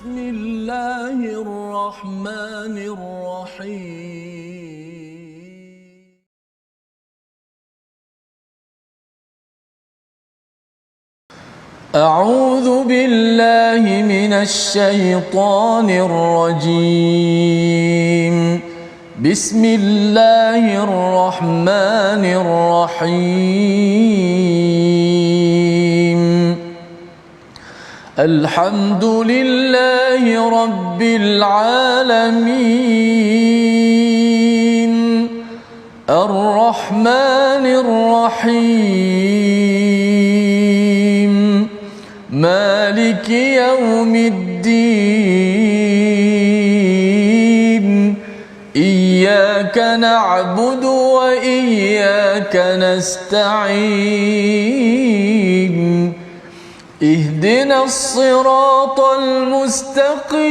بسم الله الرحمن الرحيم. أعوذ بالله من الشيطان الرجيم. بسم الله الرحمن الرحيم. الحمد لله رب العالمين. الرحمن الرحيم. مالك يوم الدين. إياك نعبد وإياك نستعين. اهدنا الصراط المستقيم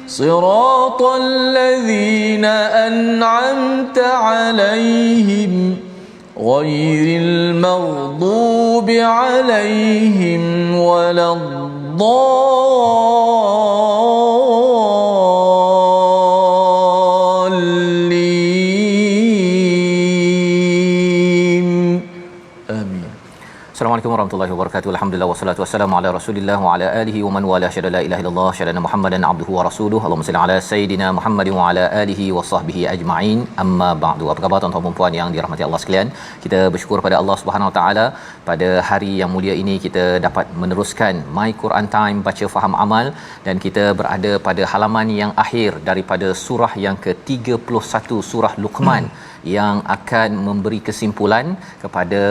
صراط الذين أنعمت عليهم غير المغضوب عليهم ولا الضالين. آمين. Assalamualaikum warahmatullahi wabarakatuh. Alhamdulillah wassalatu wassalamu ala Rasulillah wa ala alihi wa man wala syada la ilaha illallah syada Muhammadan abduhu wa rasuluhu. Allahumma salli ala sayidina Muhammad wa ala alihi wa sahbihi ajma'in. Amma ba'du. Apa khabar tuan-tuan dan puan yang dirahmati Allah sekalian? Kita bersyukur pada Allah Subhanahu wa taala pada hari yang mulia ini kita dapat meneruskan My Quran Time baca faham amal, dan kita berada pada halaman yang akhir daripada surah yang ke-31 surah Luqman yang akan memberi kesimpulan kepada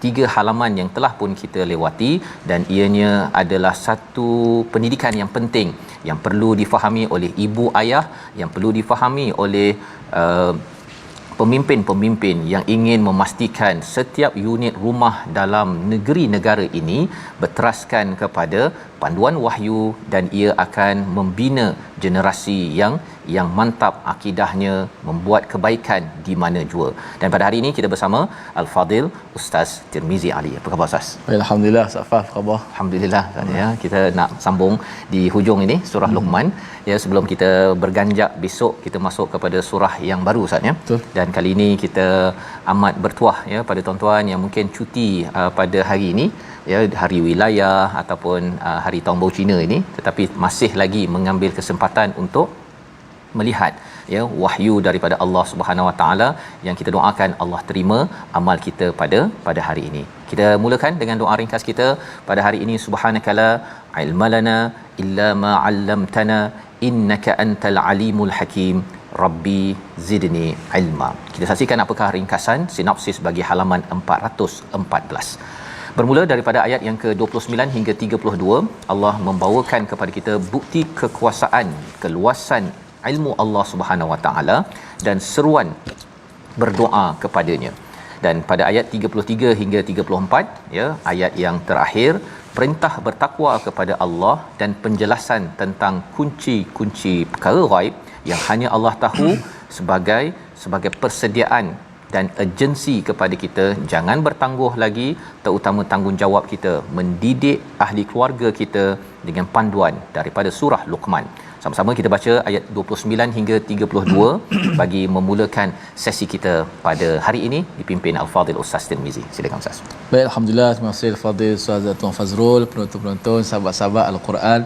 3 halaman yang telah pun kita lewati, dan ianya adalah satu pendidikan yang penting yang perlu difahami oleh ibu ayah, yang perlu difahami oleh pemimpin-pemimpin yang ingin memastikan setiap unit rumah dalam negeri negara ini berteraskan kepada panduan wahyu, dan ia akan membina generasi yang mantap akidahnya, membuat kebaikan di mana jua. Dan pada hari ini kita bersama Al-Fadil Ustaz Tirmizi Ali. Apa khabar Ustaz? Alhamdulillah, Safaf, apa khabar? Alhamdulillah ya. Kita nak sambung di hujung ini surah Luqman ya, sebelum kita berganjak besok kita masuk kepada surah yang baru Ustaz ya. Betul. Dan kali ini kita amat bertuah ya pada tuan-tuan yang mungkin cuti pada hari ini ya, hari wilayah ataupun hari tahun baru Cina ini, tetapi masih lagi mengambil kesempatan untuk melihat ya wahyu daripada Allah Subhanahu Wa Taala, yang kita doakan Allah terima amal kita pada hari ini. Kita mulakan dengan doa ringkas kita pada hari ini. Subhanakala ilmalana illa ma 'allamtana innaka antal alimul hakim. Rabbi zidni ilma. Kita saksikan apakah ringkasan sinopsis bagi halaman 414. Bermula daripada ayat yang ke-29 hingga 32, Allah membawakan kepada kita bukti kekuasaan, keluasan ilmu Allah Subhanahu Wa Taala dan seruan berdoa kepadanya. Dan pada ayat 33 hingga 34 ya, ayat yang terakhir, perintah bertakwa kepada Allah dan penjelasan tentang kunci-kunci perkara ghaib yang hanya Allah tahu sebagai persediaan dan urgensi kepada kita jangan bertangguh lagi, terutama tanggungjawab kita mendidik ahli keluarga kita dengan panduan daripada surah Luqman. Sama-sama kita baca ayat 29 hingga 32 bagi memulakan sesi kita pada hari ini dipimpin Al-Fadil Ustaz Tirmizi. Silakan Ustaz. Baik, alhamdulillah, terima kasih Al-Fadil Ustaz Tuan Fazrul, penonton-penonton, sahabat-sahabat Al-Quran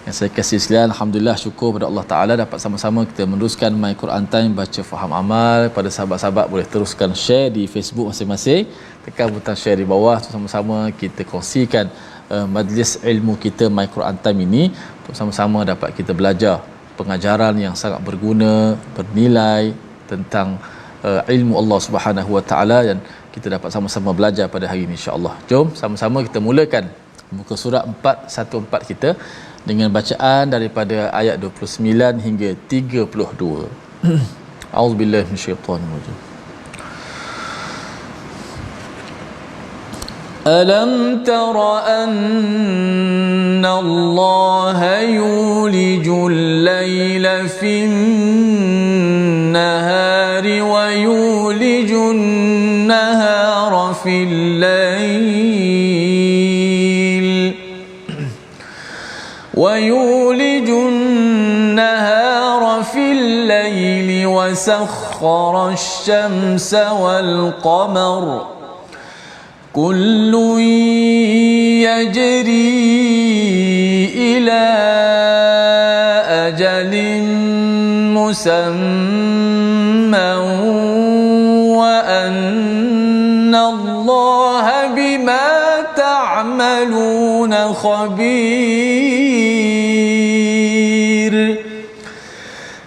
yang saya kasih sekalian. Alhamdulillah, syukur pada Allah Ta'ala dapat sama-sama kita meneruskan My Quran Time baca faham amal. Pada sahabat-sahabat boleh teruskan share di Facebook masing-masing, tekan butang share di bawah, sama-sama kita kongsikan majlis ilmu kita My Quran Time ini untuk sama-sama dapat kita belajar pengajaran yang sangat berguna, bernilai tentang ilmu Allah Subhanahu Wa Ta'ala, dan kita dapat sama-sama belajar pada hari ini insya-Allah. Jom sama-sama kita mulakan muka surat 414 kita dengan bacaan daripada ayat 29 hingga 32. A'udzubillahi minasyaitanir rajim. Alam tara anna Allah yulijul layla fin nahari wa yulijun nahara fil layl وسخر الشمس والقمر كل يجري إلى أجل مسمى وأن الله بما تعملون خبير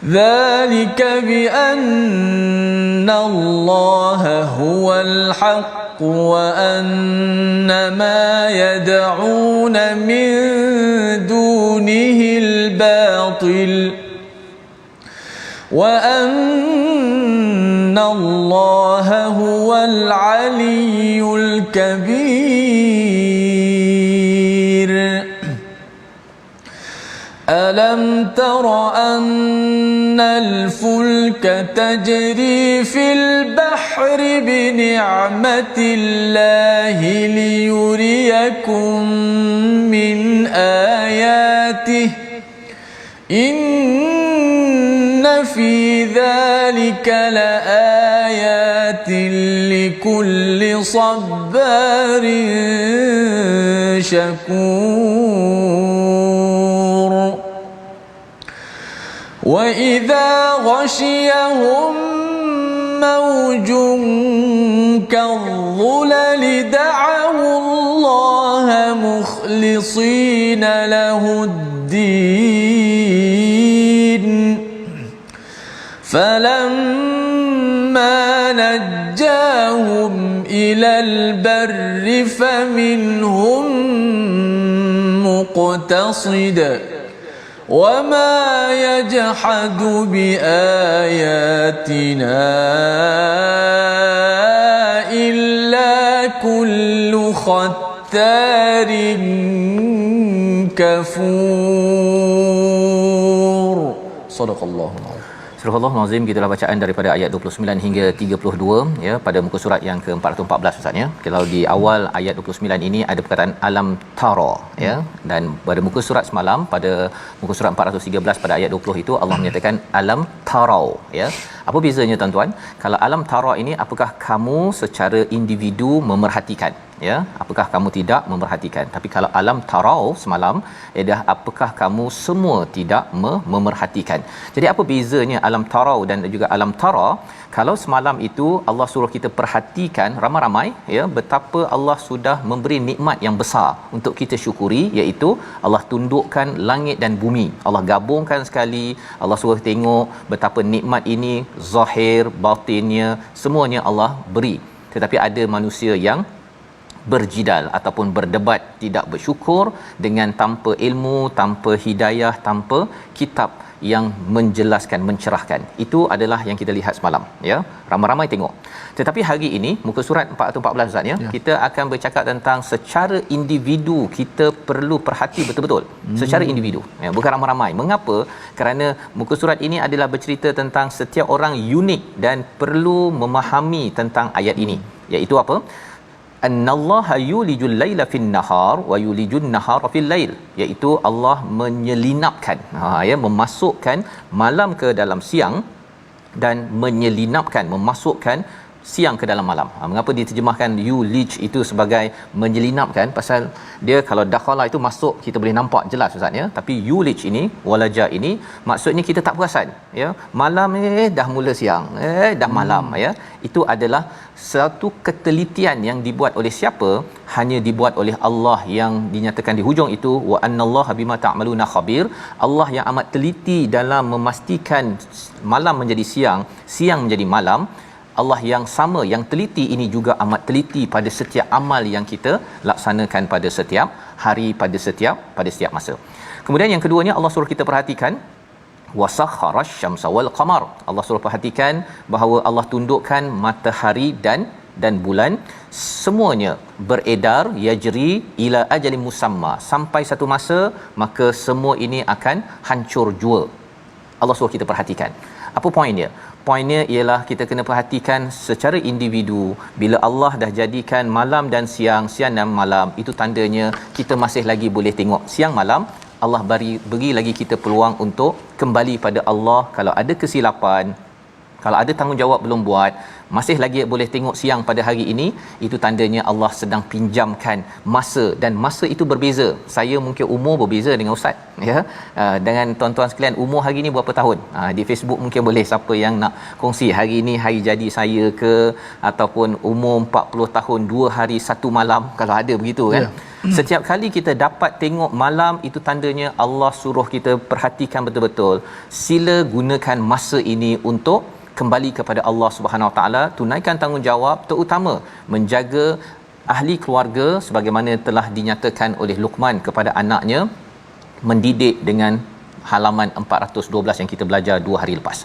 ذلك بأن الله هو الحق وأن ما يدعون من دونه الباطل وأن الله هو العلي الكبير ألم تر أن الفلك تجري في البحر بنعمة الله ليريكم من آياته إن في ذلك لآيات لكل صبار شكور وإذا غشيهم موج كالظلل دعوا الله مخلصين له الدين فلما نجاهم إلى البر فمنهم مقتصد وما يجحد بآياتنا إلا كل ختار كفور صدق الله العظيم. Surah Al-Azim, gitulah bacaan daripada ayat 29 hingga 32 ya, pada muka surat yang ke-414 Ustaz ya. Kalau di awal ayat 29 ini ada perkataan alam tara ya, dan pada muka surat semalam pada muka surat 413 pada ayat 20 itu Allah menyatakan alam tarau ya. Apa bezanya tuan-tuan? Kalau alam tara ini, apakah kamu secara individu memerhatikan ya, apakah kamu tidak memerhatikan? Tapi kalau alam tarau semalam ialah apakah kamu semua tidak memerhatikan. Jadi apa bezanya alam tarau dan juga alam tara? Kalau semalam itu Allah suruh kita perhatikan ramai-ramai ya, betapa Allah sudah memberi nikmat yang besar untuk kita syukuri, iaitu Allah tundukkan langit dan bumi. Allah gabungkan sekali. Allah suruh tengok betapa nikmat ini zahir batinnya semuanya Allah beri. Tetapi ada manusia yang berjidal ataupun berdebat, tidak bersyukur dengan tanpa ilmu, tanpa hidayah, tanpa kitab yang menjelaskan, mencerahkan. Itu adalah yang kita lihat semalam ya. Ramai-ramai tengok. Tetapi hari ini muka surat 414 Ustaz ya, kita akan bercakap tentang secara individu kita perlu perhati betul-betul. Secara individu ya, bukan ramai-ramai. Mengapa? Kerana muka surat ini adalah bercerita tentang setiap orang unik dan perlu memahami tentang ayat ini. Iaitu apa? Annallaha yulijul laila fin nahar wa yulijun nahara fil lail, iaitu Allah menyelinapkan ya, memasukkan malam ke dalam siang dan menyelinapkan, memasukkan siang ke dalam malam. Mengapa diterjemahkan yulij itu sebagai menyelinapkan? Pasal dia kalau dakhala itu masuk kita boleh nampak jelas Ustaz ya, tapi yulij ini walaja ini maksudnya kita tak perasan ya, malam dah mula siang, dah malam ya. Itu adalah satu ketelitian yang dibuat oleh siapa? Hanya dibuat oleh Allah, yang dinyatakan di hujung itu wa annallaha bima ta'maluna khabir. Allah yang amat teliti dalam memastikan malam menjadi siang, siang menjadi malam. Allah yang sama, yang teliti ini juga amat teliti pada setiap amal yang kita laksanakan pada setiap hari, pada setiap masa. Kemudian yang keduanya Allah suruh kita perhatikan wasakharash syamsa wal qamar. Allah suruh perhatikan bahawa Allah tundukkan matahari dan bulan, semuanya beredar yajri ila ajalin musamma, sampai satu masa maka semua ini akan hancur jua. Allah suruh kita perhatikan. Apa poin dia? Poinnya ialah kita kena perhatikan secara individu. Bila Allah dah jadikan malam dan siang, siang dan malam, itu tandanya kita masih lagi boleh tengok siang malam. Allah beri lagi kita peluang untuk kembali pada Allah. Kalau ada kesilapan, Kalau ada tanggungjawab belum buat, masih lagi boleh tengok siang pada hari ini, itu tandanya Allah sedang pinjamkan masa, dan masa itu berbeza. Saya mungkin umur berbeza dengan ustaz, ya. Dengan tuan-tuan sekalian, umur hari ini berapa tahun? Di Facebook mungkin boleh, siapa yang nak kongsi hari ini hari jadi saya ke, ataupun umur 40 tahun 2 hari 1 malam, kalau ada begitu kan. Setiap kali kita dapat tengok malam, itu tandanya Allah suruh kita perhatikan betul-betul. Sila gunakan masa ini untuk kembali kepada Allah Subhanahu Wa Taala, tunaikan tanggungjawab, terutama menjaga ahli keluarga sebagaimana telah dinyatakan oleh Luqman kepada anaknya, mendidik dengan halaman 412 yang kita belajar 2 hari lepas.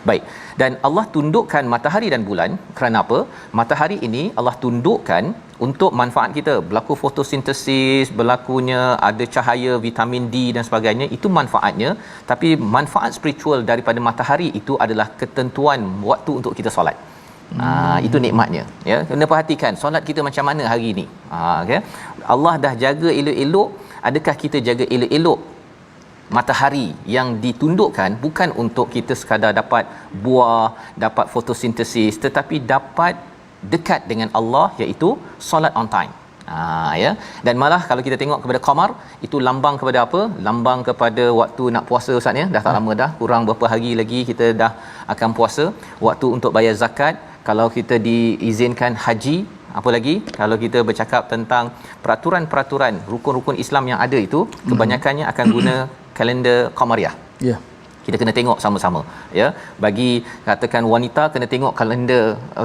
Baik. Dan Allah tundukkan matahari dan bulan kerana apa? Matahari ini Allah tundukkan untuk manfaat kita, berlaku fotosintesis, berlakunya ada cahaya vitamin D dan sebagainya, itu manfaatnya. Tapi manfaat spiritual daripada matahari itu adalah ketentuan waktu untuk kita solat. Itu nikmatnya, ya. Kena perhatikan solat kita macam mana hari ini. Okay? Allah dah jaga elok-elok, adakah kita jaga elok-elok matahari yang ditundukkan, bukan untuk kita sekadar dapat buah, dapat fotosintesis, tetapi dapat dekat dengan Allah, iaitu solat on time. Ya. Dan malah kalau kita tengok kepada qamar, itu lambang kepada apa? Lambang kepada waktu nak puasa, ustaz, ya. Dah tak lama dah, kurang berapa hari lagi kita dah akan puasa. Waktu untuk bayar zakat, kalau kita diizinkan haji, apa lagi kalau kita bercakap tentang peraturan-peraturan rukun-rukun Islam yang ada, itu kebanyakannya akan guna kalender qamariah. Ya. Kita kena tengok sama-sama, ya. Bagi katakan wanita, kena tengok kalender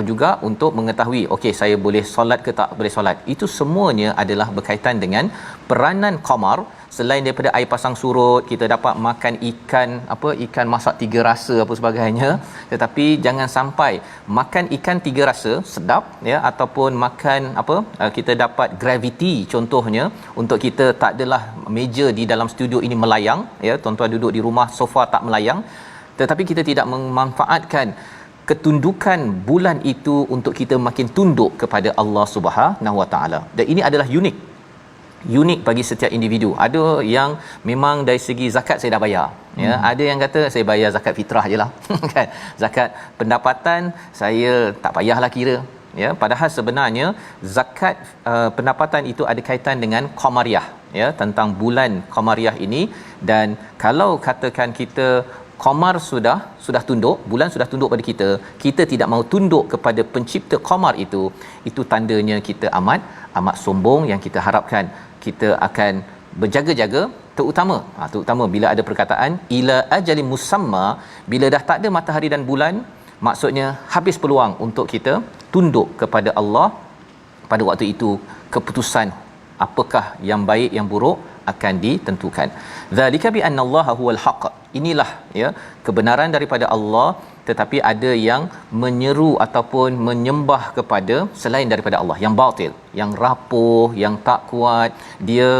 juga untuk mengetahui, okey, saya boleh solat ke tak boleh solat. Itu semuanya adalah berkaitan dengan peranan qamar. Selain daripada air pasang surut, kita dapat makan ikan, ikan masak 3 rasa apa sebagainya, tetapi jangan sampai makan ikan 3 rasa sedap, ya, ataupun makan kita dapat gravity contohnya, untuk kita tak adalah meja di dalam studio ini melayang, ya, tuan-tuan duduk di rumah sofa tak melayang, tetapi kita tidak memanfaatkan ketundukan bulan itu untuk kita makin tunduk kepada Allah Subhanahu Wa Taala. Dan ini adalah unik bagi setiap individu. Ada yang memang dari segi zakat saya dah bayar, ya. Ada yang kata saya bayar zakat fitrah je lah kan, zakat pendapatan saya tak payahlah kira, ya. Padahal sebenarnya zakat pendapatan itu ada kaitan dengan qamariah, ya, tentang bulan qamariah ini. Dan kalau katakan kita qamar sudah tunduk, bulan sudah tunduk pada kita, kita tidak mahu tunduk kepada pencipta qamar itu tandanya kita amat sombong, yang kita harapkan kita akan berjaga-jaga, terutama bila ada perkataan ila ajalin musamma, bila dah tak ada matahari dan bulan, maksudnya habis peluang untuk kita tunduk kepada Allah. Pada waktu itu keputusan apakah yang baik yang buruk akan ditentukan. Zalika bi annallaha huwal haqq. Inilah, ya, kebenaran daripada Allah, tetapi ada yang menyeru ataupun menyembah kepada selain daripada Allah, yang batil, yang rapuh, yang tak kuat. Dia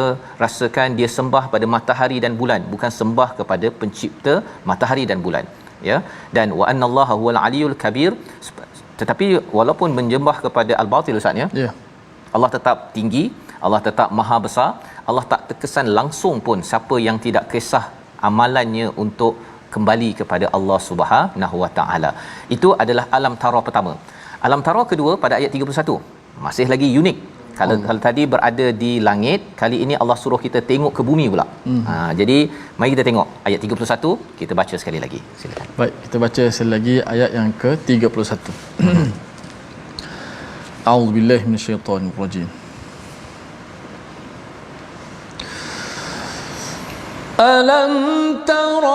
rasakan dia sembah pada matahari dan bulan, bukan sembah kepada pencipta matahari dan bulan, ya. Dan wa annallaha huwal aliyul kabir. Tetapi walaupun menyembah kepada al-batil, ustaz, ya, Allah tetap tinggi, Allah tetap maha besar. Allah tak terkesan langsung pun siapa yang tidak kisah amalannya untuk kembali kepada Allah Subhanahu Wa Taala. Itu adalah alam tara pertama. Alam tara kedua pada ayat 31 masih lagi unik. Kalau tadi berada di langit, kali ini Allah suruh kita tengok ke bumi pula. Jadi mari kita tengok ayat 31, kita baca sekali lagi. Silakan. Baik, kita baca sekali lagi ayat yang ke-31. A'udzubillahi minasyaitonirrajim. ألم تر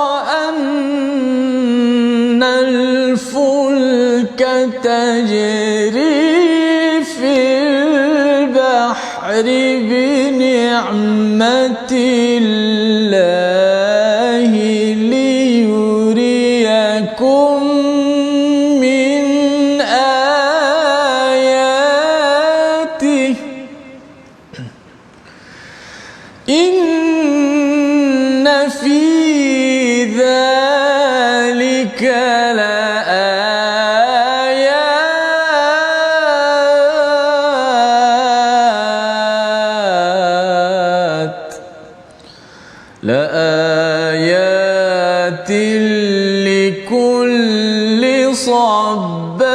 أن الفلك تجري في البحر بنعمة الله ليريكم من آياته إن في ذلك لآيات صبار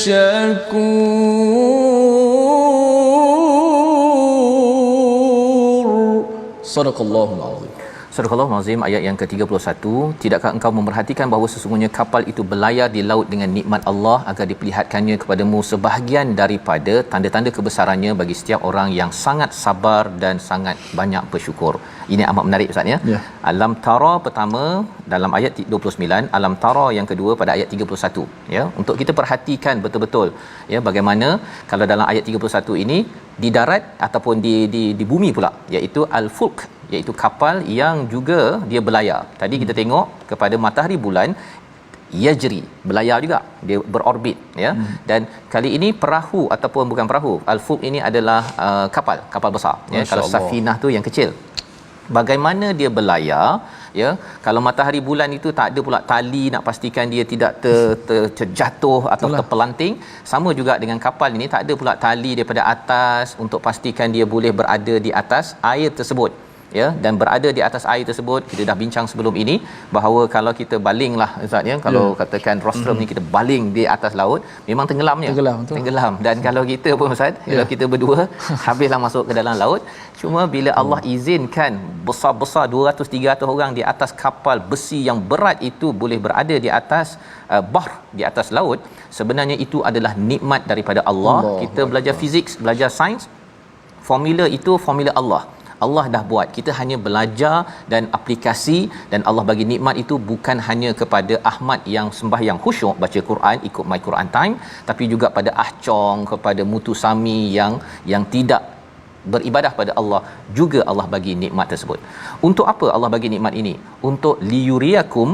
شكور صدق الله العظيم. Surah Al-Azim ayat yang ke-31, tidakkah engkau memerhatikan bahawa sesungguhnya kapal itu berlayar di laut dengan nikmat Allah agar diperlihatkannya kepadamu sebahagian daripada tanda-tanda kebesarannya bagi setiap orang yang sangat sabar dan sangat banyak bersyukur. Ini amat menarik Ustaz ya. Alam tara pertama dalam ayat 29, alam tara yang kedua pada ayat 31 ya. Untuk kita perhatikan betul-betul ya bagaimana kalau dalam ayat 31 ini di darat ataupun di bumi pula, iaitu al-fulk, iaitu kapal yang juga dia berlayar. Tadi kita tengok kepada matahari bulan yajri, berlayar juga, dia berorbit ya. Dan kali ini perahu ataupun bukan perahu, al-fulk ini adalah kapal besar ya. Kalau safinah tu yang kecil. Bagaimana dia berlayar ya, kalau matahari bulan itu tak ada pula tali nak pastikan dia tidak terjatuh atau terpelanting. Sama juga dengan kapal ini, tak ada pula tali daripada atas untuk pastikan dia boleh berada di atas air tersebut ya. Dan berada di atas air tersebut, kita dah bincang sebelum ini bahawa kalau kita balinglah Ustaz ya, kalau katakan rostrum ni kita baling di atas laut, memang tenggelamnya, tenggelam. Dan kalau kita pun Ustaz, kalau kita berdua habislah masuk ke dalam laut. Cuma bila Allah izinkan besar-besar 200-300 orang di atas kapal besi yang berat itu boleh berada di atas bahr, di atas laut, sebenarnya itu adalah nikmat daripada Allah. Kita belajar fizik, belajar sains, formula itu formula Allah. Allah dah buat, kita hanya belajar dan aplikasi, dan Allah bagi nikmat itu bukan hanya kepada Ahmad yang sembahyang khusyuk baca Quran ikut My Quran Time, tapi juga pada Ahcong, kepada Mutu Sami yang tidak beribadah pada Allah, juga Allah bagi nikmat tersebut. Untuk apa Allah bagi nikmat ini? Untuk liyuriyakum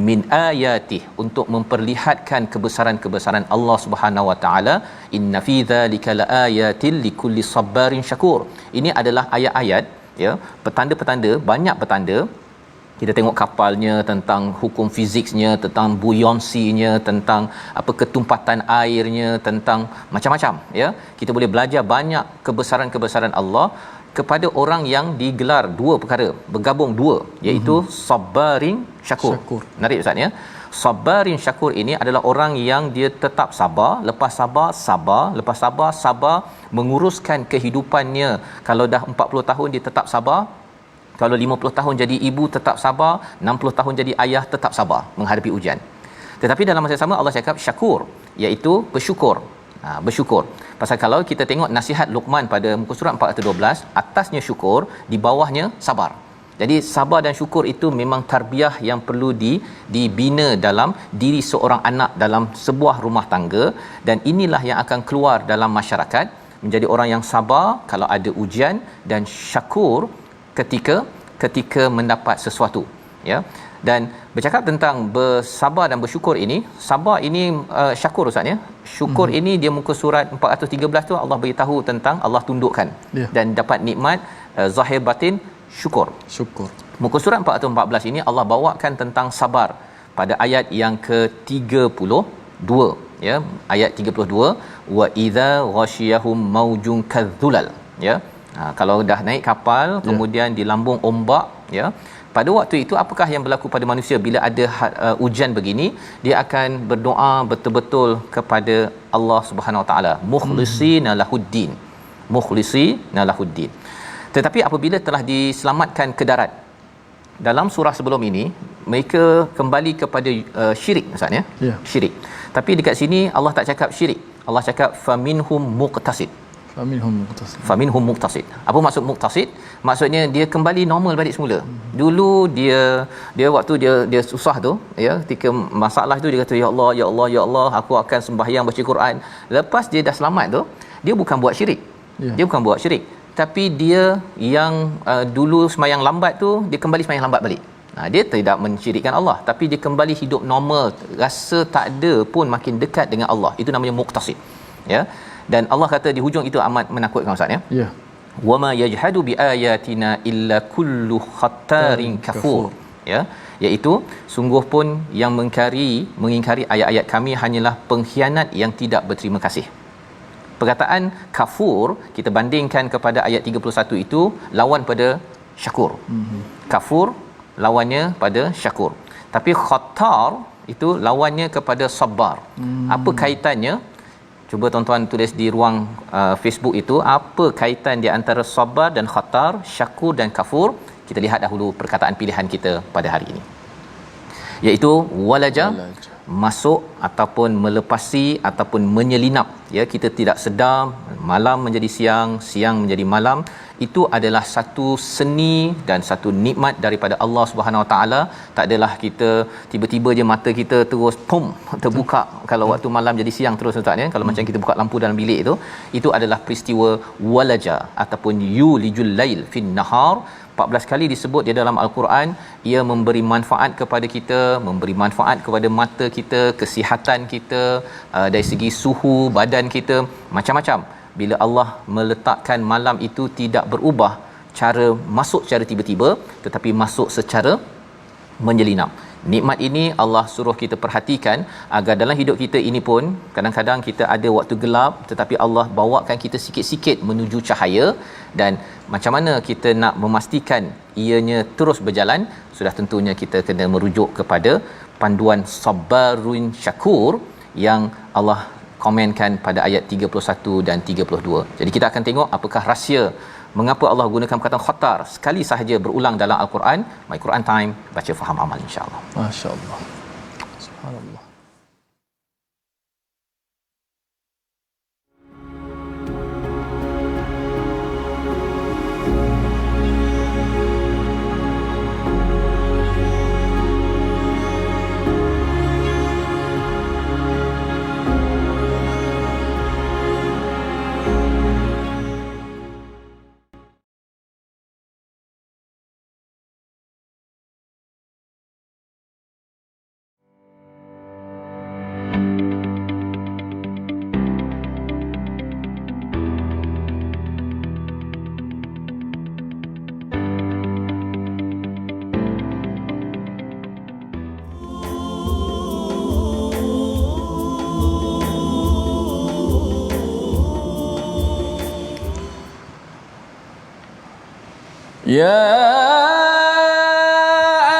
min ayatih, untuk memperlihatkan kebesaran-kebesaran Allah Subhanahu wa taala. Inna fi dzalika laayatil likulli sabarin syakur. Ini adalah ayat-ayat ya, petanda-petanda, banyak petanda. Kita tengok kapalnya, tentang hukum fiziknya, tentang buoyancy-nya, tentang apa ketumpatan airnya, tentang macam-macam ya. Kita boleh belajar banyak kebesaran-kebesaran Allah kepada orang yang digelar dua perkara, bergabung dua, iaitu sabarin syakur. Menarik Ustaz ya. Sabarin syakur ini adalah orang yang dia tetap sabar, lepas sabar sabar, lepas sabar sabar menguruskan kehidupannya. Kalau dah 40 tahun dia tetap sabar, kalau 50 tahun jadi ibu tetap sabar, 60 tahun jadi ayah tetap sabar menghadapi ujian. Tetapi dalam masa yang sama Allah cakap syakur, iaitu bersyukur. Bersyukur. Pasal kalau kita tengok nasihat Luqman pada muka surat 412, atasnya syukur, di bawahnya sabar. Jadi sabar dan syukur itu memang tarbiyah yang perlu dibina dalam diri seorang anak dalam sebuah rumah tangga, dan inilah yang akan keluar dalam masyarakat, menjadi orang yang sabar kalau ada ujian, dan syakur ketika mendapat sesuatu ya. Dan bercakap tentang bersabar dan bersyukur ini, sabar ini syakur Ustaz ya. Syukur ini dia muka surat 413 tu Allah beritahu tentang Allah tundukkan dan dapat nikmat zahir batin syukur. Muka surat 414 ini Allah bawakan tentang sabar pada ayat yang ke-32 ya, ayat 32, wa idza ghashiyahum maujun kadzulal ya. Kalau dah naik kapal kemudian dilambung ombak ya, pada waktu itu apakah yang berlaku pada manusia bila ada ujian begini? Dia akan berdoa betul-betul kepada Allah Subhanahu Wa Taala, mukhlisina lahuddin, mukhlisina lahuddin. Tetapi apabila telah diselamatkan ke darat, dalam surah sebelum ini mereka kembali kepada syirik Ustaz ya. Syirik. Tapi dekat sini Allah tak cakap syirik. Allah cakap faminhum muqtasid. Faminhum muqtasid. Apa maksud muqtasid? Maksudnya dia kembali normal balik semula. Dulu dia waktu dia susah tu ya, ketika masalah tu dia kata ya Allah ya Allah ya Allah aku akan sembahyang baca Quran. Lepas dia dah selamat tu, dia bukan buat syirik. Dia bukan buat syirik, tapi dia yang dulu sembahyang lambat tu, dia kembali sembahyang lambat balik. Dia tidak mensyirikkan Allah, tapi dia kembali hidup normal, rasa tak ada pun makin dekat dengan Allah. Itu namanya muqtasid ya. Dan Allah kata di hujung itu amat menakutkan Ustaz ya. Wama yajhadu biayatina illa kullu khattarin kafur ya, iaitu sungguh pun yang mengingkari ayat-ayat kami hanyalah pengkhianat yang tidak berterima kasih. Perkataan kafur kita bandingkan kepada ayat 31 itu lawan pada syakur. Kafur lawannya pada syakur. Tapi khatar itu lawannya kepada sabar. Apa kaitannya? Cuba tuan-tuan tulis di ruang Facebook itu, apa kaitan di antara sabar dan khatar, syakur dan kafur. Kita lihat dahulu perkataan pilihan kita pada hari ini, iaitu walaja, masuk ataupun melepasi ataupun menyelinap, ya, kita tidak sedar, malam menjadi siang, siang menjadi malam. Itu adalah satu seni dan satu nikmat daripada Allah Subhanahu Wa Taala. Tak adalah kita tiba-tiba je mata kita terus pum terbuka kalau waktu malam jadi siang terus, ustaz, ya. Kalau macam kita buka lampu dalam bilik itu adalah peristiwa walaja ataupun yulijul lail fin nahar. 14 kali disebut di dalam al-Quran. Ia memberi manfaat kepada kita, memberi manfaat kepada mata kita, kesihatan kita, dari segi suhu badan kita, macam-macam. Bila Allah meletakkan malam itu tidak berubah cara masuk secara tiba-tiba, tetapi masuk secara menyelinap. Nikmat ini Allah suruh kita perhatikan agar dalam hidup kita ini pun kadang-kadang kita ada waktu gelap, tetapi Allah bawakan kita sikit-sikit menuju cahaya. Dan macam mana kita nak memastikan ianya terus berjalan? Sudah tentunya kita kena merujuk kepada panduan sabarun syakur yang Allah komenkan pada ayat 31 dan 32. Jadi kita akan tengok apakah rahsia mengapa Allah gunakan perkataan khatar sekali sahaja berulang dalam al-Quran. My Quran Time, baca faham amal, insya-Allah. Masya-Allah. Subhanallah. يا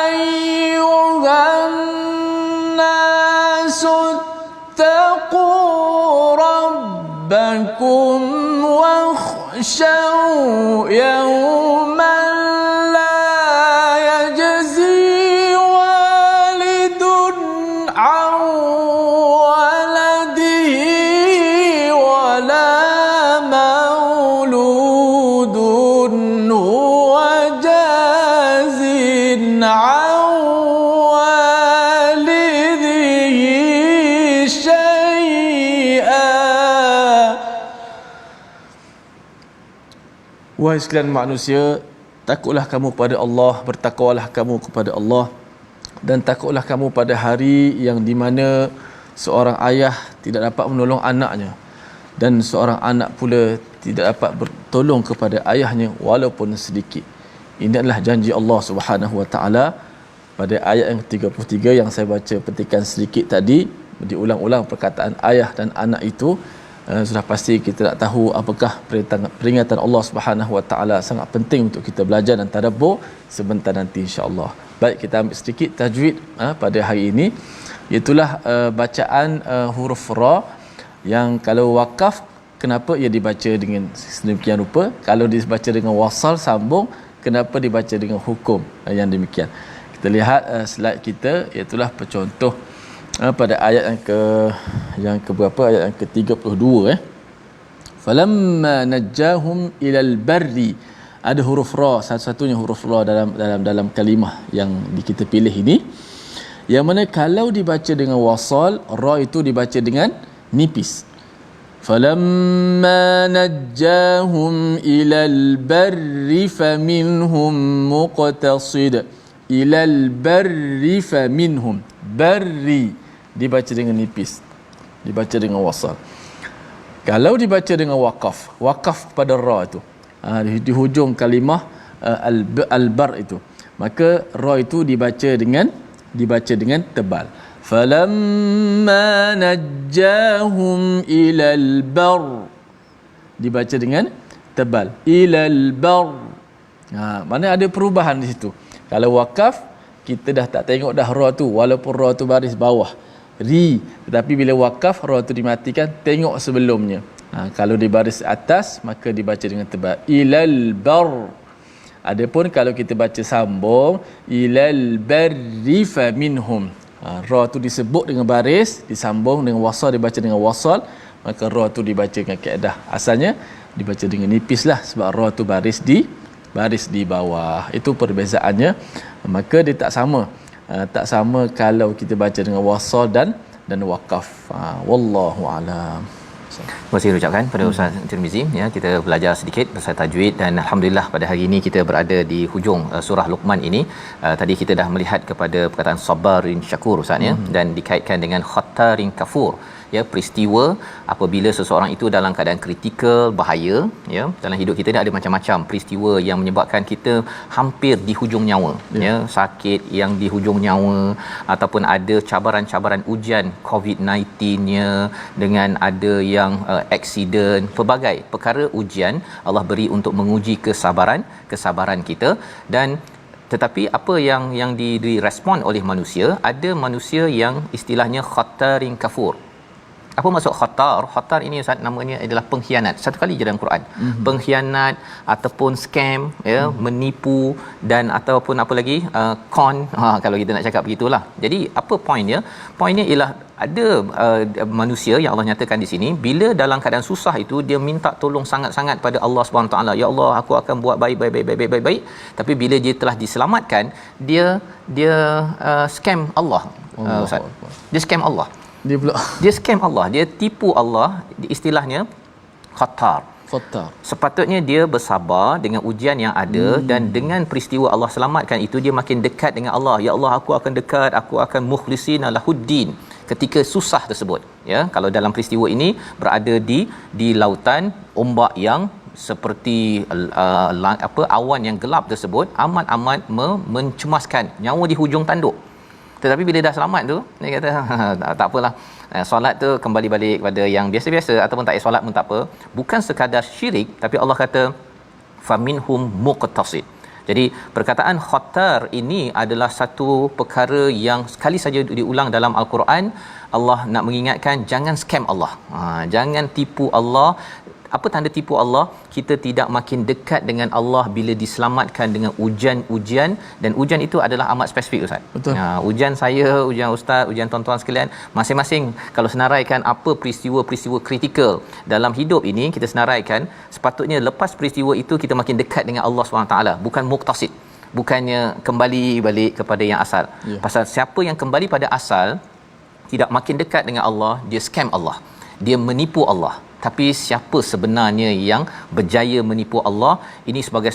أيها الناس اتقوا ربكم واخشوا يوما لا يجزي والد عن ولده ولا مولود هو جاز عن والده شيئا. Wahai sekalian manusia, takutlah kamu pada Allah, bertakwalah kamu kepada Allah, dan takutlah kamu pada hari yang di mana seorang ayah tidak dapat menolong anaknya, dan seorang anak pula tidak dapat bertolong kepada ayahnya walaupun sedikit. Ini adalah janji Allah Subhanahu Wa Taala pada ayat yang 33 yang saya baca petikan sedikit tadi. Diulang-ulang perkataan ayah dan anak itu. Sudah pasti kita nak tahu apakah peringatan Allah Subhanahu Wa Taala. Sangat penting untuk kita belajar dan tadabbur sebentar nanti, insya-Allah. Baik, kita ambil sedikit tajwid pada hari ini. Itulah bacaan huruf ra yang kalau wakaf, kenapa ia dibaca dengan sedemikian rupa? Kalau dibaca dengan wasal sambung, kenapa dibaca dengan hukum yang demikian? Kita lihat slide kita, iaitulah pencontoh pada ayat yang ke berapa? Ayat yang ke-32 falamma najjahum ilal barri. Ada huruf ra, satu-satunya huruf ra dalam kalimah yang kita pilih ini, yang mana kalau dibaca dengan wasal, ra itu dibaca dengan nipis. falamma najjahum ilal barri faminhum muqtasid. Ilal barri faminhum, barri dibaca dengan nipis, dibaca dengan wasal. Kalau dibaca dengan wakaf pada ra itu, di hujung kalimah al-bar itu, maka ra itu dibaca dengan tebal. Falamma najjahum ilal bar, dibaca dengan tebal. Ilal bar, mana ada perubahan di situ. Kalau wakaf kita dah tak tengok dah ra tu, walaupun ra tu baris bawah ri, tetapi bila wakaf ra tu dimatikan, tengok sebelumnya. Kalau di baris atas maka dibaca dengan tebal, ilal bar. Adapun kalau kita baca sambung, ilal barri faminhum, ra tu disebut dengan baris, disambung dengan wasal, dibaca dengan wasal, maka ra tu dibaca dengan kaedah asalnya dibaca dengan nipis lah, sebab ra tu baris di bawah. Itu perbezaannya. Maka dia tak sama, tak sama kalau kita baca dengan wasal dan wakaf. Wallahu alam. Terima kasih ucapkan pada Ustaz Tirmizi, ya, kita belajar sedikit pasal tajwid dan alhamdulillah pada hari ini kita berada di hujung surah Luqman ini. Tadi kita dah melihat kepada perkataan sabarin syakur, Ustaz, ya, dan dikaitkan dengan khattarin kafur, ya, peristiwa apabila seseorang itu dalam keadaan kritikal, bahaya, ya. Dalam hidup kita ni ada macam-macam peristiwa yang menyebabkan kita hampir di hujung nyawa, ya, sakit yang di hujung nyawa, ataupun ada cabaran-cabaran ujian COVID-19-nya, dengan ada yang aksiden, pelbagai perkara ujian Allah beri untuk menguji kesabaran kita. Dan tetapi apa yang direspon oleh manusia, ada manusia yang istilahnya khattarin kafur. Apa maksud khatar? Khatar ini Ustaz, namanya adalah pengkhianat. Satu kali je dalam Quran. Pengkhianat ataupun scam, ya, menipu, dan ataupun apa lagi, con, kalau kita nak cakap begitulah. Jadi apa poinnya? Poinnya ialah ada manusia yang Allah nyatakan di sini, bila dalam keadaan susah itu dia minta tolong sangat-sangat pada Allah Subhanahu Wa Taala. Ya Allah, aku akan buat baik. Tapi bila dia telah diselamatkan, dia scam Allah. Ustaz. Dia scam Allah. Dia scam Allah, dia tipu Allah, istilahnya khatar. Sepatutnya dia bersabar dengan ujian yang ada, dan dengan peristiwa Allah selamatkan itu dia makin dekat dengan Allah. Ya Allah, aku akan dekat, aku akan mukhlisin lahuddin ketika susah tersebut, ya. Kalau dalam peristiwa ini berada di lautan, ombak yang seperti awan yang gelap tersebut amat mencemaskan, nyawa di hujung tanduk. Tetapi bila dah selamat tu, dia kata tak apalah, solat tu kembali balik pada yang biasa-biasa, ataupun tak payah solat pun tak apa. Bukan sekadar syirik, tapi Allah kata faminhum muqtasid. Jadi perkataan khatar ini adalah satu perkara yang sekali saja diulang dalam Al-Quran. Allah nak mengingatkan, jangan scam Allah, jangan tipu Allah. Apa tanda tipu Allah? Kita tidak makin dekat dengan Allah bila diselamatkan dengan ujian-ujian, dan ujian itu adalah amat spesifik, Ustaz. Ujian saya, ujian Ustaz, ujian tuan-tuan sekalian, masing-masing kalau senaraikan apa peristiwa-peristiwa kritikal dalam hidup ini, kita senaraikan, sepatutnya lepas peristiwa itu kita makin dekat dengan Allah SWT, bukan muqtasid, bukannya kembali balik kepada yang asal. Pasal siapa yang kembali pada asal tidak makin dekat dengan Allah, dia scam Allah, dia menipu Allah. Tapi siapa sebenarnya yang berjaya menipu Allah? Ini sebagai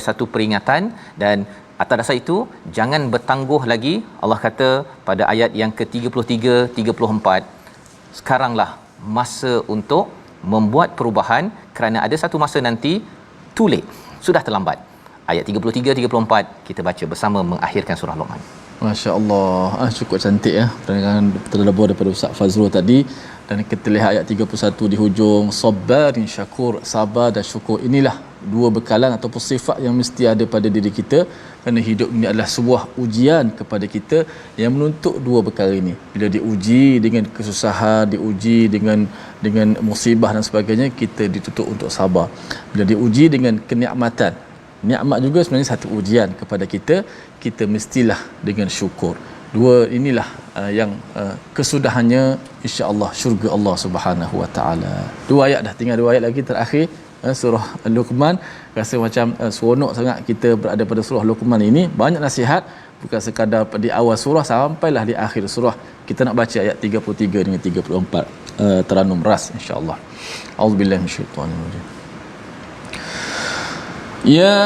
satu peringatan, dan atas dasar itu jangan bertangguh lagi. Allah kata pada ayat yang ke-33 34, sekaranglah masa untuk membuat perubahan, kerana ada satu masa nanti too late, sudah terlambat. Ayat 33 34 kita baca bersama mengakhirkan surah Luqman. Masya-Allah, cukup cantik ya penerangan terlebih daripada Ustaz Fazrul tadi. Dan kita lihat ayat 31 di hujung, sabarin syakur, sabar dan syukur. Inilah dua bekalan ataupun sifat yang mesti ada pada diri kita, kerana hidup ini adalah sebuah ujian kepada kita yang menuntut dua perkara ini. Bila diuji dengan kesusahan, diuji dengan musibah dan sebagainya, kita dituntut untuk sabar. Bila diuji dengan kenikmatan, nikmat juga sebenarnya satu ujian kepada kita, kita mestilah dengan syukur. Dua inilah yang kesudahannya insya-Allah syurga Allah Subhanahu Wa Taala. Dua ayat dah, tinggal dua ayat lagi terakhir surah Luqman. Rasa macam seronok sangat kita berada pada surah Luqman ini. Banyak nasihat, bukan sekadar di awal surah sampailah di akhir surah. Kita nak baca ayat 33 dengan 34 Taranum Ras insya-Allah. Auzubillahi minasyaitanir rajim. Ya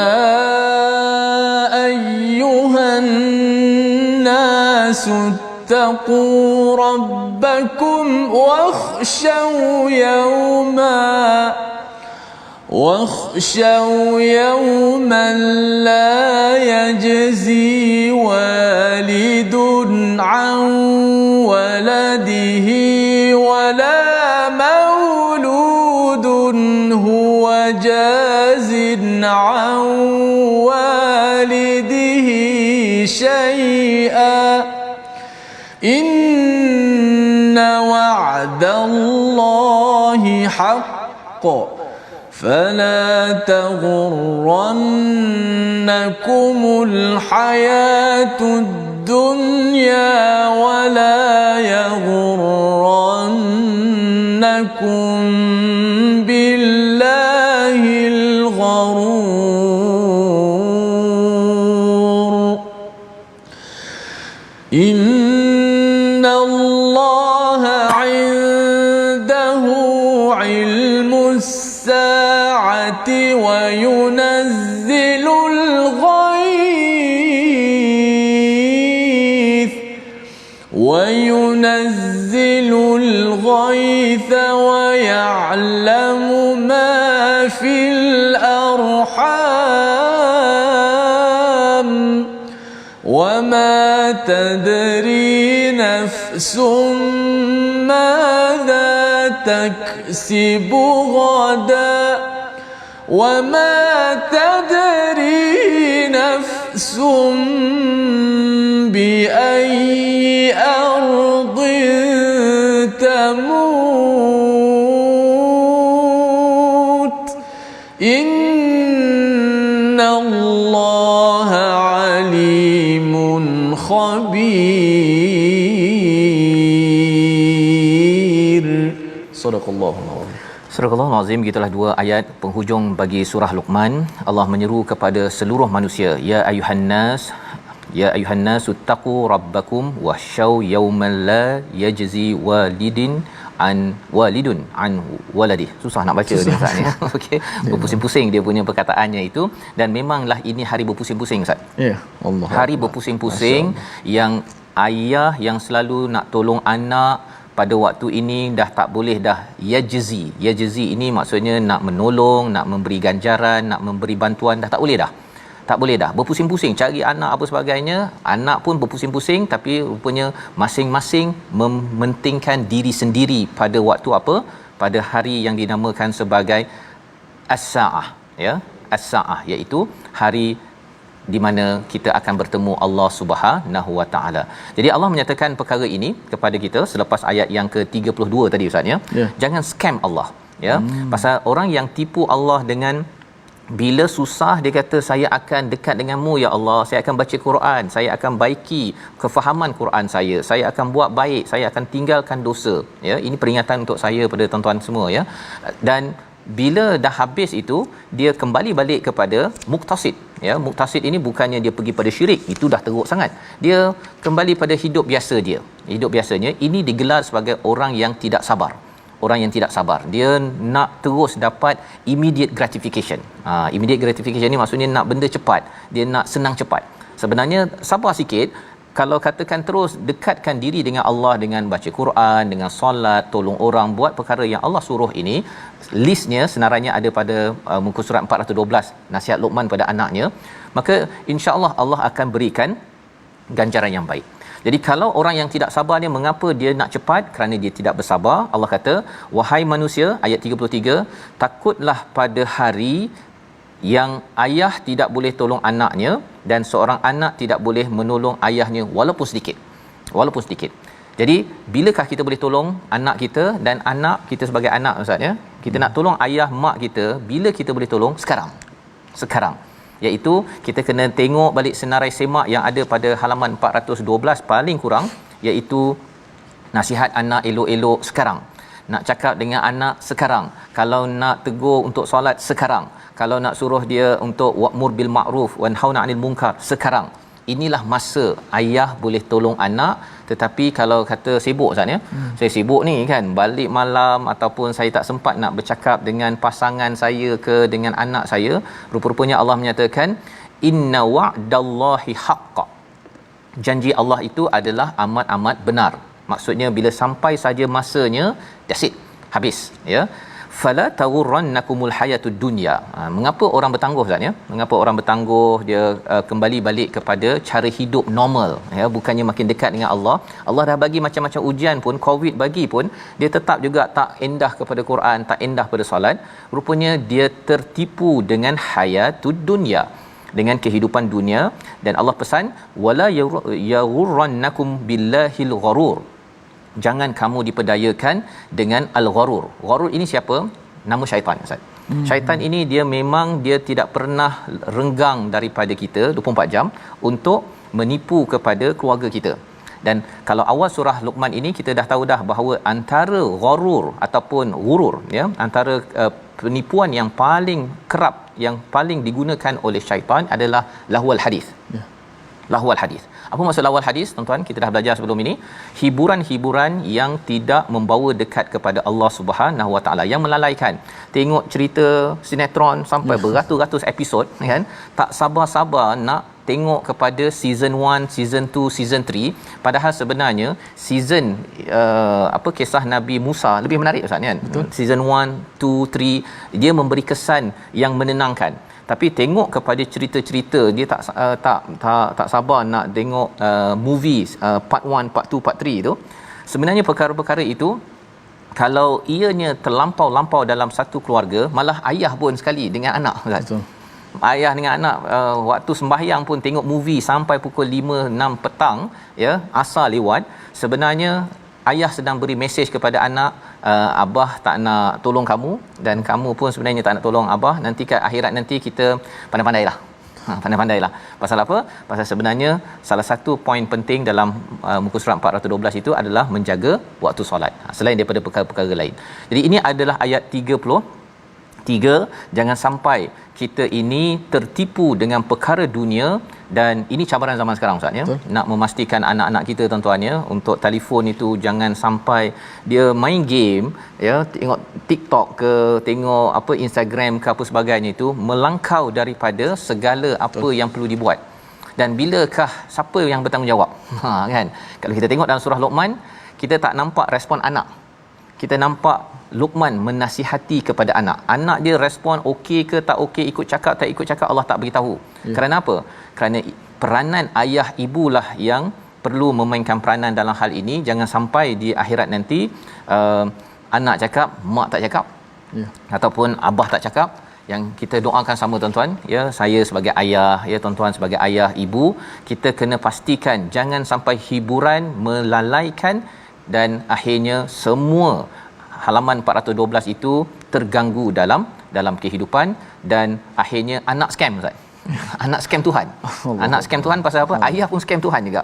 ayyuhan nasu اتقوا ربكم واخشوا يوما لا يجزي والد عن ولده ولا مولود هو جاز عن والده inna wa'dallahi haqq فلا تغرنكم الحياة الدنيا ولا يغرنكم بالله الغرور إن الله عنده علم الساعة وينزل الغيث ويعلم ما في الأرحام وما تدري نفس ماذا تكسب غدا وما تدري نفس بأي أرض تموت إن الله عليم خبير صدق الله العظيم. Surah Al-Azim, gitulah dua ayat penghujung bagi surah Luqman. Allah menyeru kepada seluruh manusia, ya ayuhan nas uttaqu rabbakum wakhshaw yawman la yajzi walidun an waladih. Susah nak baca ni Ustaz ni. Okey, berpusing-pusing dia punya perkataannya itu, dan memanglah ini hari berpusing-pusing Ustaz. Ya, Allah. Hari berpusing-pusing yang ayah yang selalu nak tolong anak pada waktu ini dah tak boleh dah yajzi ini maksudnya nak menolong, nak memberi ganjaran, nak memberi bantuan, dah tak boleh dah berpusing-pusing cari anak apa sebagainya. Anak pun berpusing-pusing, tapi rupanya masing-masing mementingkan diri sendiri pada waktu apa, pada hari yang dinamakan sebagai as-saah, ya, as-saah, iaitu hari di mana kita akan bertemu Allah Subhanahu Wa Taala. Jadi Allah menyatakan perkara ini kepada kita selepas ayat yang ke-32 tadi Ustaz, ya. Jangan scam Allah, ya. Pasal orang yang tipu Allah dengan bila susah dia kata saya akan dekat denganmu ya Allah, saya akan baca Quran, saya akan baiki kefahaman Quran saya akan buat baik, saya akan tinggalkan dosa, ya. Ini peringatan untuk saya pada tuan-tuan semua, ya. Dan bila dah habis itu dia kembali balik kepada muktasid, ya. Muktasid ini bukannya dia pergi pada syirik, itu dah teruk sangat. Dia kembali pada hidup biasa dia. Hidup biasanya ini digelar sebagai orang yang tidak sabar. Orang yang tidak sabar, dia nak terus dapat immediate gratification. Immediate gratification ni maksudnya nak benda cepat, dia nak senang cepat. Sebenarnya sabar sikit. Kalau katakan terus dekatkan diri dengan Allah dengan baca Quran, dengan solat, tolong orang, buat perkara yang Allah suruh ini, listnya senarannya ada pada muka surat 412, nasihat Luqman pada anaknya, maka insya-Allah Allah akan berikan ganjaran yang baik. Jadi kalau orang yang tidak sabar ni, mengapa dia nak cepat? Kerana dia tidak bersabar. Allah kata, wahai manusia, ayat 33, takutlah pada hari yang ayah tidak boleh tolong anaknya dan seorang anak tidak boleh menolong ayahnya walaupun sedikit. Jadi bilakah kita boleh tolong anak kita, dan anak kita sebagai anak Ustaz, ya, kita nak tolong ayah mak kita, bila kita boleh tolong? Sekarang. Iaitu kita kena tengok balik senarai semak yang ada pada halaman 412 paling kurang, iaitu nasihat anak elok-elok sekarang, nak cakap dengan anak sekarang, kalau nak tegur untuk solat sekarang, kalau nak suruh dia untuk wa'mur bil ma'ruf wa nahauna 'anil munkar sekarang. Inilah masa ayah boleh tolong anak. Tetapi kalau kata sibuk Ustaz, ya, saya sibuk ni kan, balik malam ataupun saya tak sempat nak bercakap dengan pasangan saya ke dengan anak saya, rupa-rupanya Allah menyatakan inna wa'dallahi haqq. Janji Allah itu adalah amat-amat benar. Maksudnya bila sampai saja masanya, that's it, habis, ya. Fala taghurrannakumul hayatud dunya. Mengapa orang bertangguh Ustaz, ya? Mengapa orang bertangguh, dia kembali balik kepada cara hidup normal, ya, bukannya makin dekat dengan Allah. Allah dah bagi macam-macam ujian pun, COVID bagi pun, dia tetap juga tak endah kepada Quran, tak endah pada solat. Rupanya dia tertipu dengan hayatud dunya. dengan kehidupan dunia. Dan Allah pesan wala yaghurrannakum billahil gharur, jangan kamu diperdayakan dengan al-gharur. Gharur ini siapa? Nama syaitan, Ustaz. Syaitan ini dia memang dia tidak pernah renggang daripada kita 24 jam untuk menipu kepada keluarga kita. Dan kalau awal surah Luqman ini kita dah tahu dah bahawa antara gharur ataupun ghurur, ya, antara penipuan yang paling kerap, yang paling digunakan oleh syaitan adalah lahwal hadis. Ya. Lahwal hadis. Apa maksud lahwal hadis, tuan-tuan? Kita dah belajar sebelum ini. Hiburan-hiburan yang tidak membawa dekat kepada Allah Subhanahu Wa Taala, yang melalaikan. Tengok cerita sinetron sampai beratus-ratus episod, kan? Tak sabar-sabar nak tengok kepada season 1, season 2, season 3, padahal sebenarnya season kisah Nabi Musa lebih menarik, Ustaz, kan? Betul. Season 1, 2, 3 dia memberi kesan yang menenangkan. Tapi tengok kepada cerita-cerita dia tak sabar nak tengok movie part 1, part 2, part 3 tu. Sebenarnya perkara-perkara itu kalau ianya terlampau-lampau dalam satu keluarga, malah ayah pun sekali dengan anak, Ustaz. Betul. Ayah dengan anak waktu sembahyang pun tengok movie sampai pukul 5-6 petang, ya, asar lewat. Sebenarnya ayah sedang beri mesej kepada anak, abah tak nak tolong kamu dan kamu pun sebenarnya tak nak tolong abah. Nanti kat akhirat nanti kita pandai-pandailah. Pandai-pandailah. Pasal apa? Pasal sebenarnya salah satu poin penting dalam muka surat 412 itu adalah menjaga waktu solat, selain daripada perkara-perkara lain. Jadi ini adalah ayat 33. Jangan sampai kita ini tertipu dengan perkara dunia, dan ini cabaran zaman sekarang, Ustaz, ya. Nak memastikan anak-anak kita, tuan-tuan, ya, untuk telefon itu jangan sampai dia main game, ya, tengok TikTok ke, tengok apa Instagram ke apa sebagainya, itu melangkau daripada segala apa yang perlu dibuat. Dan bilakah siapa yang bertanggungjawab? Kan? Kalau kita tengok dalam surah Luqman, kita tak nampak respon anak. Kita nampak Luqman menasihati kepada anak. Anak dia respon okey ke tak okey, ikut cakap tak ikut cakap, Allah tak beritahu. Ya. Kerana apa? Kerana peranan ayah ibulah yang perlu memainkan peranan dalam hal ini. Jangan sampai di akhirat nanti anak cakap, mak tak cakap. Ya. Ataupun abah tak cakap. Yang kita doakan sama, tuan-tuan, ya, saya sebagai ayah, ya, tuan-tuan sebagai ayah ibu, kita kena pastikan jangan sampai hiburan melalaikan dan akhirnya semua halaman 412 itu terganggu dalam kehidupan, dan akhirnya anak scam, Ustaz. Anak scam Tuhan. Anak scam Tuhan pasal apa? Ayah pun scam Tuhan juga.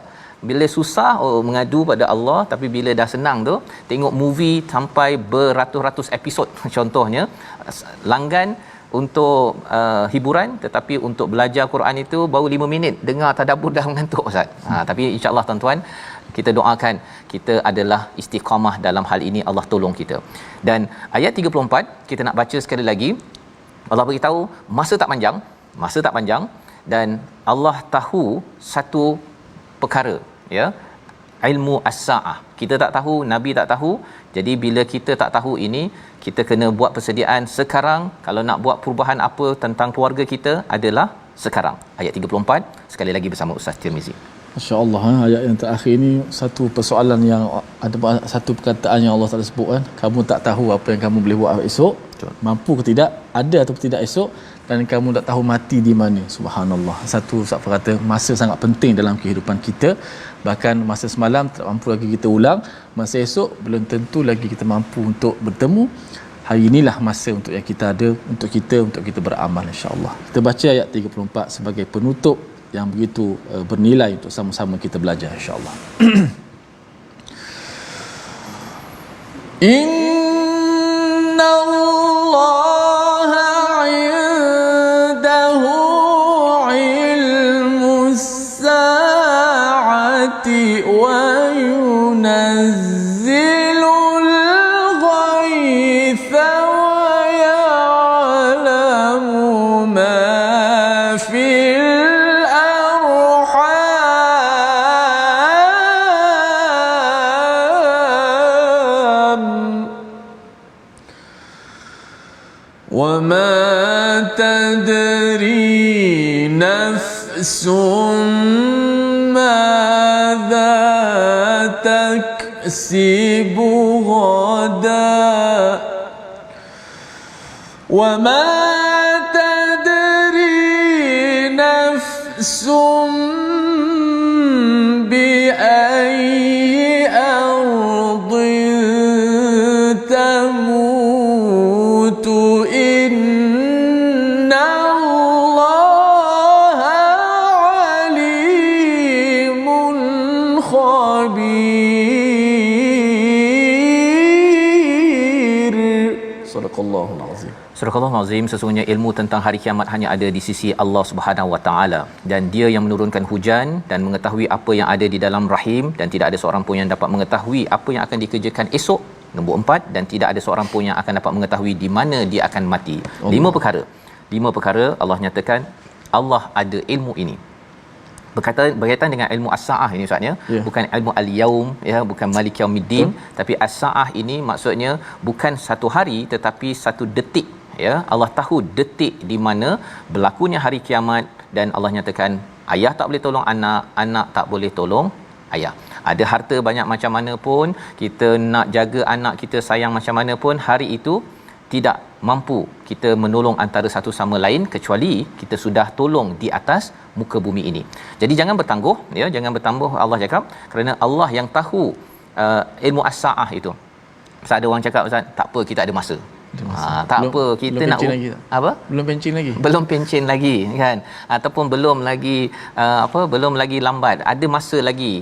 Bila susah mengadu pada Allah, tapi bila dah senang tu tengok movie sampai beratus-ratus episod contohnya, langgan untuk hiburan, tetapi untuk belajar Quran itu baru 5 minit, dengar tadabbur dah mengantuk, Ustaz. Tapi insya-Allah, tuan-tuan, kita doakan kita adalah istiqamah dalam hal ini, Allah tolong kita. Dan ayat 34 kita nak baca sekali lagi. Allah beritahu masa tak panjang, dan Allah tahu satu perkara, ya, ilmu as-saah. Kita tak tahu, Nabi tak tahu. Jadi bila kita tak tahu ini, kita kena buat persediaan sekarang. Kalau nak buat perubahan apa tentang keluarga kita adalah sekarang. Ayat 34 sekali lagi bersama Ustaz Tirmizi. Masya-Allah, ayat yang terakhir ini satu persoalan yang ada satu perkataan yang Allah Taala sebut, kan, kamu tak tahu apa yang kamu boleh buat esok. Betul. Mampu ke tidak, ada atau tidak esok, dan kamu tak tahu mati di mana. Subhanallah. Satu Ustaz kata masa sangat penting dalam kehidupan kita. Bahkan masa semalam tak mampu lagi kita ulang, masa esok belum tentu lagi kita mampu untuk bertemu. Hari inilah masa untuk yang kita ada, untuk kita beramal, insya-Allah. Kita baca ayat 34 sebagai penutup yang begitu bernilai untuk sama-sama kita belajar, insya-Allah. Inna Allaha 'indahu 'ilmus sa'ati wa yunazzilul ghaitha wa ya'lamu ma fil وما تدري نفس ماذا تكسب غدا وما تدري نفس بأي أرض تموت إن الله عليم خبير. صدق الله العظيم. Surah Al-Azim, sesungguhnya ilmu tentang hari kiamat hanya ada di sisi Allah Subhanahu Wa Taala, dan Dia yang menurunkan hujan dan mengetahui apa yang ada di dalam rahim, dan tidak ada seorang pun yang dapat mengetahui apa yang akan dikerjakan esok. Nombor 4, dan tidak ada seorang pun yang akan dapat mengetahui di mana dia akan mati. Lima perkara Allah nyatakan Allah ada ilmu ini. Berkaitan dengan ilmu as-saah ini Ustaz ya, bukan ilmu al-yaum ya, bukan malik yaumiddin, tapi as-saah ini maksudnya bukan satu hari tetapi satu detik ya. Allah tahu detik di mana berlakunya hari kiamat, dan Allah nyatakan ayah tak boleh tolong anak, anak tak boleh tolong ayah. Ada harta banyak macam mana pun, kita nak jaga anak kita sayang macam mana pun, hari itu tidak mampu kita menolong antara satu sama lain kecuali kita sudah tolong di atas muka bumi ini. Jadi jangan bertangguh ya, jangan bertangguh, Allah cakap, kerana Allah yang tahu ilmu as-saah itu. Ustaz, ada orang cakap Ustaz, tak apa kita ada masa. Tak belum, apa kita belum nak lagi, apa belum pencen lagi kan, ataupun belum lagi belum lagi lambat, ada masa lagi.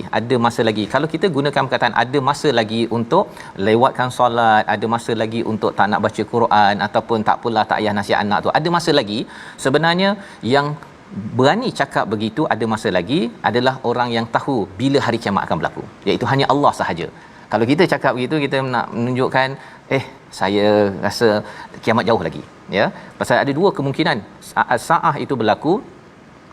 Kalau kita gunakan perkataan ada masa lagi untuk lewatkan solat, ada masa lagi untuk tak nak baca Quran, ataupun tak apalah tak payah nasihat anak tu, ada masa lagi. Sebenarnya yang berani cakap begitu ada masa lagi adalah orang yang tahu bila hari kiamat akan berlaku, iaitu hanya Allah sahaja. Kalau kita cakap begitu, kita nak menunjukkan saya rasa kiamat jauh lagi ya. Pasal ada dua kemungkinan saah itu berlaku,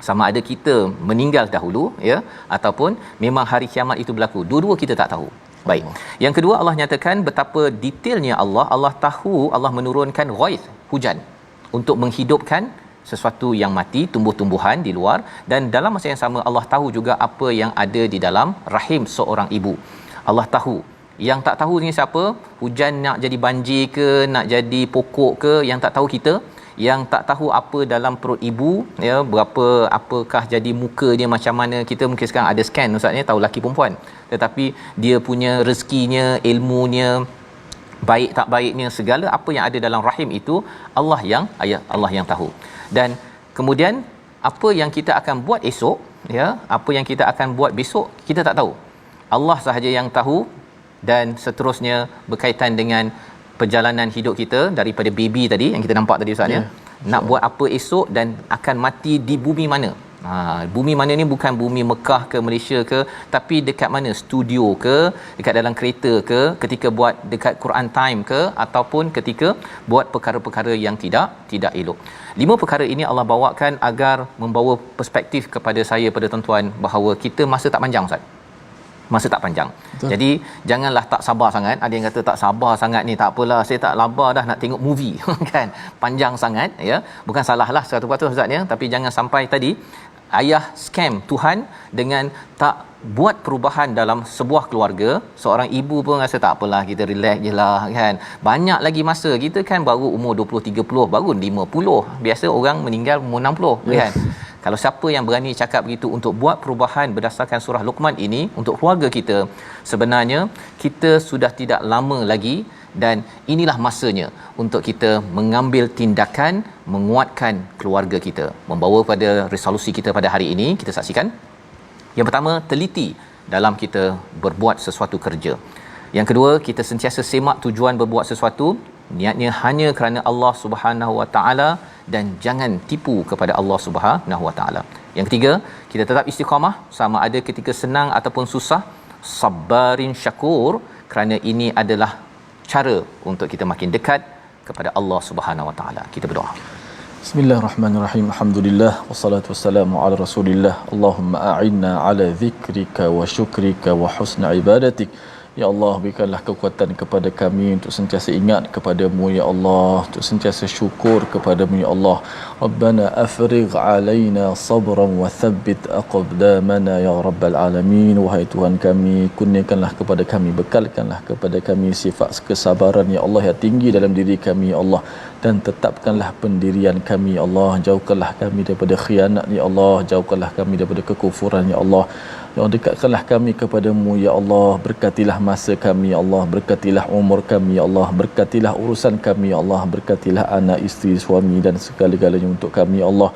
sama ada kita meninggal dahulu ya, ataupun memang hari kiamat itu berlaku. Dua-dua kita tak tahu. Baik. Yang kedua, Allah nyatakan betapa detailnya Allah tahu, Allah menurunkan ghaith, hujan, untuk menghidupkan sesuatu yang mati, tumbuh-tumbuhan di luar, dan dalam masa yang sama Allah tahu juga apa yang ada di dalam rahim seorang ibu. Allah tahu. Yang tak tahu ni siapa? Hujan nak jadi banjir ke, nak jadi pokok ke, yang tak tahu kita. Yang tak tahu apa dalam perut ibu ya, apakah jadi muka dia macam mana. Kita mungkin sekarang ada scan Ustaz ni, tahu lelaki perempuan, tetapi dia punya rezekinya, ilmunya, baik tak baiknya, segala apa yang ada dalam rahim itu Allah yang tahu. Dan kemudian apa yang kita akan buat esok ya, apa yang kita akan buat besok, kita tak tahu. Allah sahaja yang tahu. Dan seterusnya berkaitan dengan perjalanan hidup kita daripada baby tadi yang kita nampak tadi Ustaz ya. Nak buat apa esok dan akan mati di bumi mana. Bumi mana ni bukan bumi Mekah ke Malaysia ke, tapi dekat mana, studio ke, dekat dalam kereta ke, ketika buat dekat Quran time ke, ataupun ketika buat perkara-perkara yang tidak elok. 5 perkara ini Allah bawakan agar membawa perspektif kepada saya, pada tuan-tuan, bahawa kita masa tak panjang Ustaz. Masa tak panjang. Betul. Jadi janganlah tak sabar sangat. Ada yang kata tak sabar sangat ni, tak apalah, saya tak sabar dah nak tengok movie kan. Panjang sangat ya. Bukan salahlah 100% Ustaz ya, tapi jangan sampai tadi ayah scam Tuhan dengan tak buat perubahan dalam sebuah keluarga. Seorang ibu pun rasa tak apalah, kita relax je lah kan. Banyak lagi masa. Kita kan baru umur 20-30, baru 50. Biasa orang meninggal umur 60 kan. Kalau siapa yang berani cakap begitu untuk buat perubahan berdasarkan surah Luqman ini untuk keluarga kita, sebenarnya kita sudah tidak lama lagi, dan inilah masanya untuk kita mengambil tindakan menguatkan keluarga kita. Membawa pada resolusi kita pada hari ini, kita saksikan. Yang pertama, teliti dalam kita berbuat sesuatu kerja. Yang kedua, kita sentiasa semak tujuan berbuat sesuatu, niatnya hanya kerana Allah Subhanahu Wa Taala, dan jangan tipu kepada Allah Subhanahu Wa Taala. Yang ketiga, kita tetap istiqamah sama ada ketika senang ataupun susah, sabarin syakur, kerana ini adalah cara untuk kita makin dekat kepada Allah Subhanahu Wa Taala. Kita berdoa. Bismillahirrahmanirrahim. Alhamdulillah wassalatu wassalamu ala Rasulillah. Allahumma a'inna ala dhikrika wa syukrika wa husni ibadatik. Ya Allah, berikanlah kekuatan kepada kami untuk sentiasa ingat kepadamu ya Allah, untuk sentiasa syukur kepadamu ya Allah. Rabbana afrigh alaina sabran wa thabbit aqdamana ya rabbal alamin. Wahai Tuhan kami, kurniakanlah kepada kami, bekalkanlah kepada kami sifat kesabaran ya Allah yang tinggi dalam diri kami ya Allah, dan tetapkanlah pendirian kami ya Allah. Jauhkanlah kami daripada khianat ya Allah, jauhkanlah kami daripada kekufuran ya Allah. Ya Allah, dekatkanlah kami kepadamu ya Allah. Berkatilah masa kami ya Allah, berkatilah umur kami ya Allah, berkatilah urusan kami ya Allah, berkatilah anak, isteri, suami dan segala-galanya untuk kami ya Allah.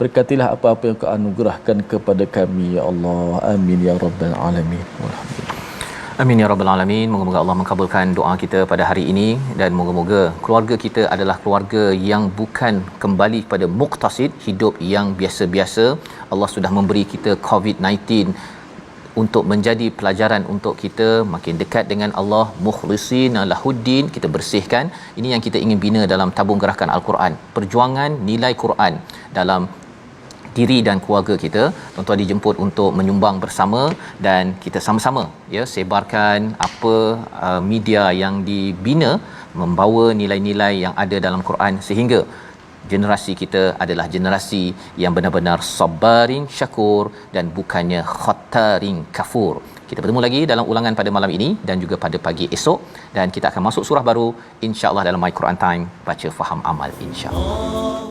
Berkatilah apa-apa yang Kau anugerahkan kepada kami ya Allah. Amin ya rabbal alamin. Walhamdulillah. Amin ya rabbal alamin. Moga-moga Allah mengabulkan doa kita pada hari ini, dan moga-moga keluarga kita adalah keluarga yang bukan kembali pada muqtasid, hidup yang biasa-biasa. Allah sudah memberi kita COVID-19 untuk menjadi pelajaran untuk kita makin dekat dengan Allah, mukhlisin lahuddin, kita bersihkan. Ini yang kita ingin bina dalam tabung gerakan Al-Quran, perjuangan nilai Quran dalam diri dan keluarga kita. Tuan-tuan dijemput untuk menyumbang bersama, dan kita sama-sama ya sebarkan apa media yang dibina membawa nilai-nilai yang ada dalam Quran, sehingga generasi kita adalah generasi yang benar-benar sabarin syakur dan bukannya khattarin kafur. Kita bertemu lagi dalam ulangan pada malam ini dan juga pada pagi esok, dan kita akan masuk surah baru insya-Allah dalam My Quran Time, baca faham amal insya-Allah.